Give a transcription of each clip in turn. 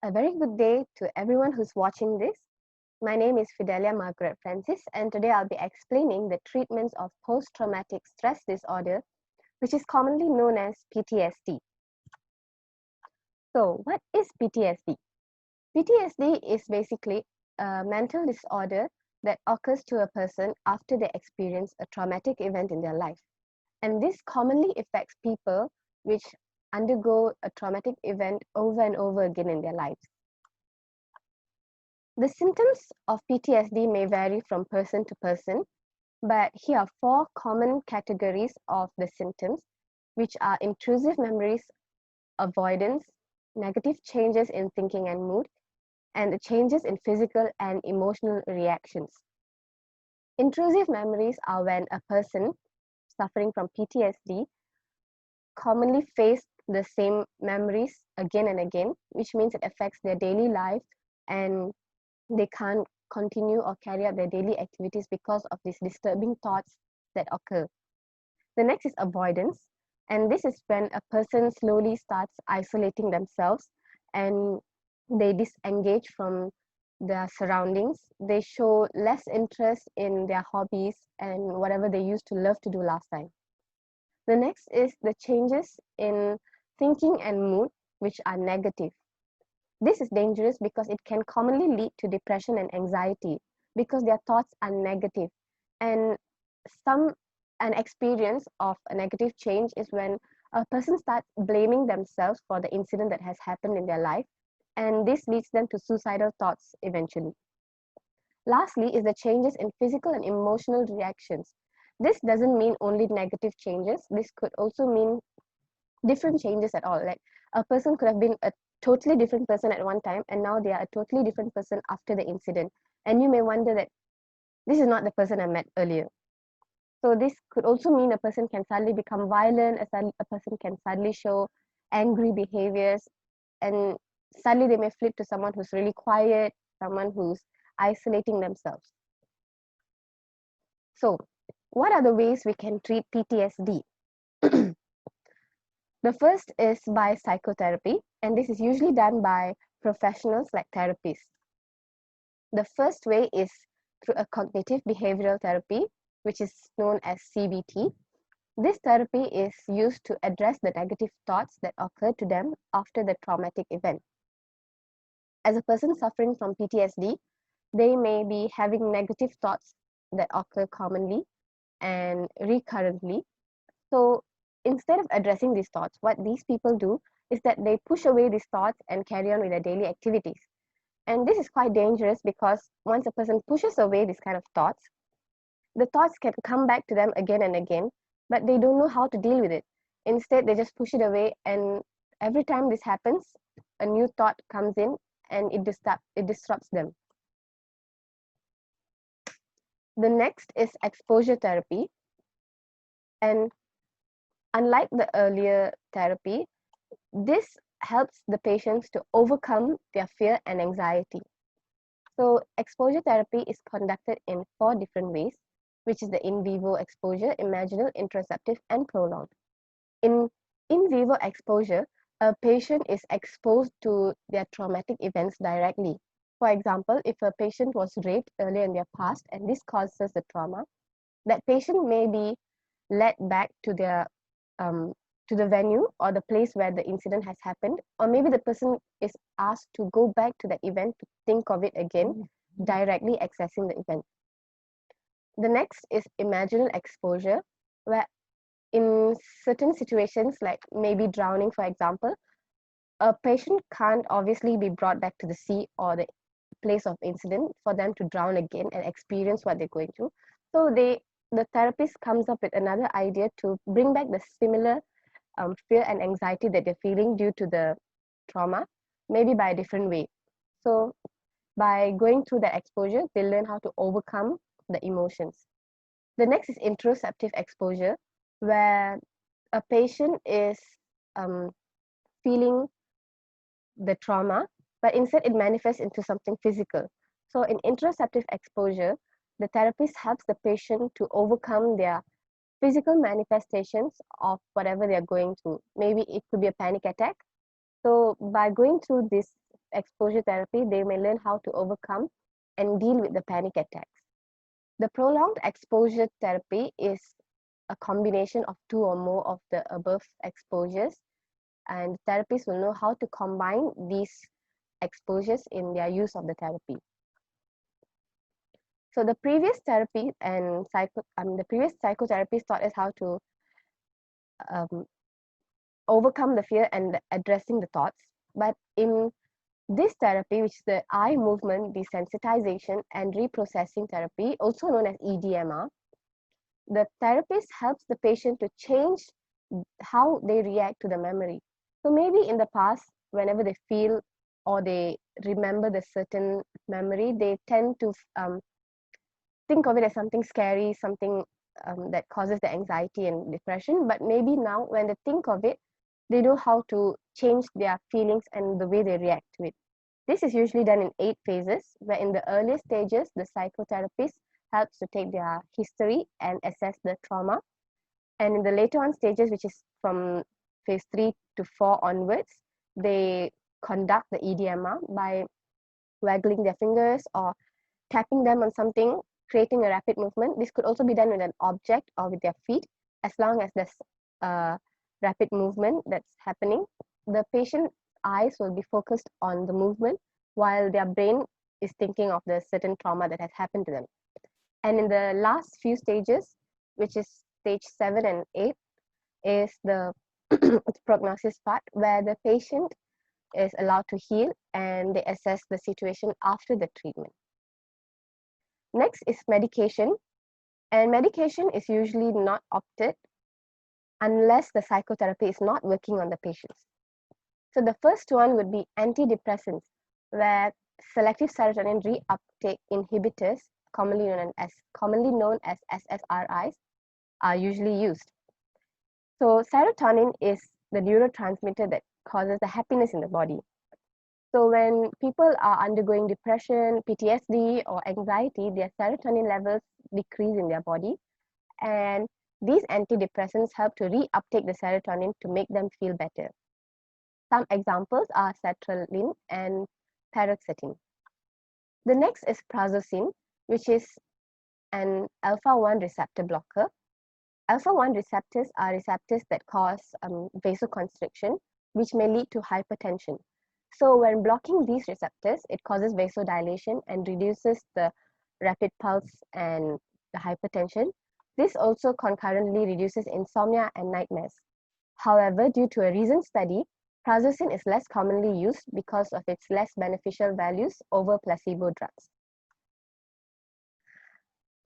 A very good day to everyone who's watching this. My name is Fidelia Margaret Francis, and today I'll be explaining the treatments of post-traumatic stress disorder, which is commonly known as PTSD. So, what is PTSD? PTSD is basically a mental disorder that occurs to a person after they experience a traumatic event in their life. And this commonly affects people which undergo a traumatic event over and over again in their lives. The symptoms of PTSD may vary from person to person, but here are four common categories of the symptoms, which are intrusive memories, avoidance, negative changes in thinking and mood, and the changes in physical and emotional reactions. Intrusive memories are when a person suffering from PTSD commonly face the same memories again and again, which means it affects their daily life and they can't continue or carry out their daily activities because of these disturbing thoughts that occur. The next is avoidance, and this is when a person slowly starts isolating themselves and they disengage from their surroundings. They show less interest in their hobbies and whatever they used to love to do last time. The next is the changes in thinking and mood, which are negative. This is dangerous because it can commonly lead to depression and anxiety because their thoughts are negative. And an experience of a negative change is when a person starts blaming themselves for the incident that has happened in their life, and this leads them to suicidal thoughts eventually. Lastly is the changes in physical and emotional reactions. This doesn't mean only negative changes. This could also mean different changes at all. Like a person could have been a totally different person at one time and now they are a totally different person after the incident, and you may wonder that this is not the person I met earlier. So this could also mean a person can suddenly become violent, a person can suddenly show angry behaviors, and suddenly they may flip to someone who's really quiet, someone who's isolating themselves. So what are the ways we can treat PTSD? The first is by psychotherapy, and this is usually done by professionals like therapists. The first way is through a cognitive behavioral therapy, which is known as CBT. This therapy is used to address the negative thoughts that occur to them after the traumatic event. As a person suffering from PTSD, they may be having negative thoughts that occur commonly and recurrently. So instead of addressing these thoughts, what these people do is that they push away these thoughts and carry on with their daily activities. And this is quite dangerous because once a person pushes away these kind of thoughts, the thoughts can come back to them again and again, but they don't know how to deal with it. Instead, they just push it away, and every time this happens, a new thought comes in and it disrupts them. The next is exposure therapy. And unlike the earlier therapy, this helps the patients to overcome their fear and anxiety. So exposure therapy is conducted in 4 different ways, which is the in vivo exposure, imaginal, interoceptive, and prolonged. In vivo exposure, a patient is exposed to their traumatic events directly. For example, if a patient was raped earlier in their past and this causes the trauma, that patient may be led back to the venue or the place where the incident has happened, or maybe the person is asked to go back to the event to think of it again, directly accessing the event. The next is imaginal exposure, where in certain situations, like maybe drowning, for example, a patient can't obviously be brought back to the sea or the place of incident for them to drown again and experience what they're going through. So the therapist comes up with another idea to bring back the similar fear and anxiety that they're feeling due to the trauma, maybe by a different way. So by going through that exposure, they learn how to overcome the emotions. The next is interoceptive exposure, where a patient is feeling the trauma, but instead it manifests into something physical. So in interoceptive exposure, the therapist helps the patient to overcome their physical manifestations of whatever they're going through. Maybe it could be a panic attack. So by going through this exposure therapy, they may learn how to overcome and deal with the panic attacks. The prolonged exposure therapy is a combination of 2 or more of the above exposures, and therapists will know how to combine these exposures in their use of the therapy. So the previous therapy and the previous psychotherapies taught us how to overcome the fear and addressing the thoughts. But in this therapy, which is the eye movement desensitization and reprocessing therapy, also known as EDMR, the therapist helps the patient to change how they react to the memory. So maybe in the past, whenever they feel or they remember the certain memory, they tend to think of it as something scary, something that causes the anxiety and depression. But maybe now when they think of it, they know how to change their feelings and the way they react to it. This is usually done in 8 phases, where in the earlier stages, the psychotherapist helps to take their history and assess the trauma. And in the later on stages, which is from phase 3 to 4 onwards, they conduct the EDMR by waggling their fingers or tapping them on something, creating a rapid movement. This could also be done with an object or with their feet, as long as there's rapid movement that's happening. The patient's eyes will be focused on the movement while their brain is thinking of the certain trauma that has happened to them. And in the last few stages, which is stage 7 and 8, is the prognosis part, where the patient is allowed to heal and they assess the situation after the treatment. Next is medication, and medication is usually not opted unless the psychotherapy is not working on the patients. So the first one would be antidepressants, where selective serotonin reuptake inhibitors, commonly known as SSRIs, are usually used. So serotonin is the neurotransmitter that causes the happiness in the body. So when people are undergoing depression, PTSD, or anxiety, their serotonin levels decrease in their body, and these antidepressants help to reuptake the serotonin to make them feel better. Some examples are sertraline and paroxetine. The next is prazosin, which is an alpha-1 receptor blocker. Alpha-1 receptors are receptors that cause vasoconstriction, which may lead to hypertension. So when blocking these receptors, it causes vasodilation and reduces the rapid pulse and the hypertension. This also concurrently reduces insomnia and nightmares. However, due to a recent study, prazosin is less commonly used because of its less beneficial values over placebo drugs.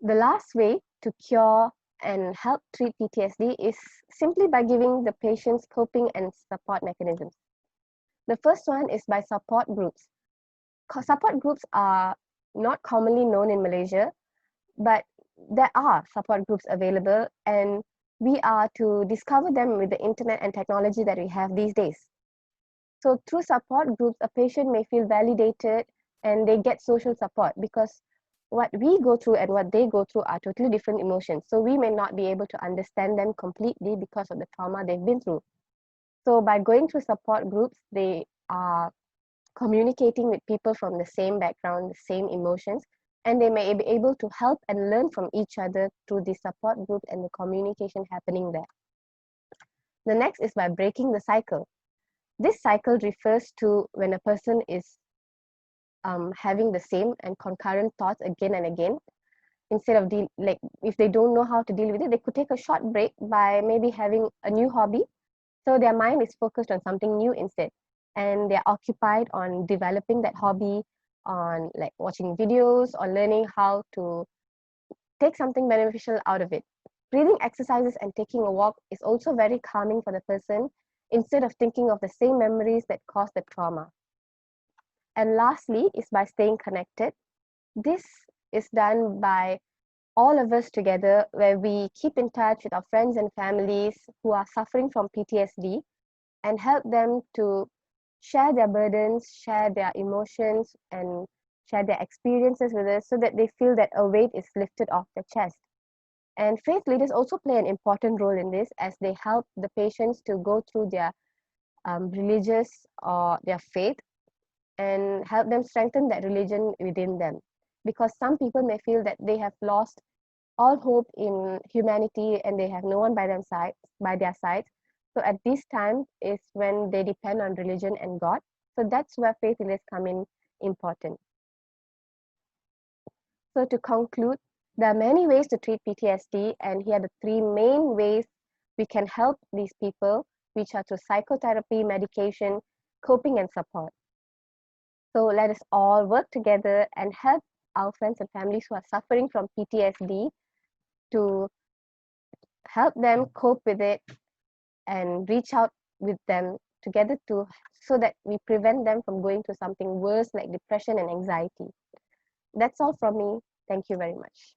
The last way to cure and help treat PTSD is simply by giving the patients coping and support mechanisms. The first one is by support groups. Support groups are not commonly known in Malaysia, but there are support groups available, and we are to discover them with the internet and technology that we have these days. So through support groups, a patient may feel validated and they get social support, because what we go through and what they go through are totally different emotions. So we may not be able to understand them completely because of the trauma they've been through. So by going through support groups, they are communicating with people from the same background, the same emotions, and they may be able to help and learn from each other through the support group and the communication happening there. The next is by breaking the cycle. This cycle refers to when a person is having the same and concurrent thoughts again and again. Instead of if they don't know how to deal with it, they could take a short break by maybe having a new hobby. So their mind is focused on something new instead, and they're occupied on developing that hobby, on like watching videos or learning how to take something beneficial out of it. Breathing exercises and taking a walk is also very calming for the person, instead of thinking of the same memories that caused the trauma. And lastly is by staying connected. This is done by all of us together, where we keep in touch with our friends and families who are suffering from PTSD and help them to share their burdens, share their emotions, and share their experiences with us, so that they feel that a weight is lifted off their chest. And faith leaders also play an important role in this, as they help the patients to go through their religious or their faith and help them strengthen that religion within them. Because some people may feel that they have lost all hope in humanity and they have no one by their side. So at this time is when they depend on religion and God. So that's where faith healers come in important. So to conclude, there are many ways to treat PTSD, and here are the three main ways we can help these people, which are through psychotherapy, medication, coping, and support. So let us all work together and help our friends and families who are suffering from PTSD to help them cope with it and reach out with them together to so that we prevent them from going to something worse like depression and anxiety. That's all from me. Thank you very much.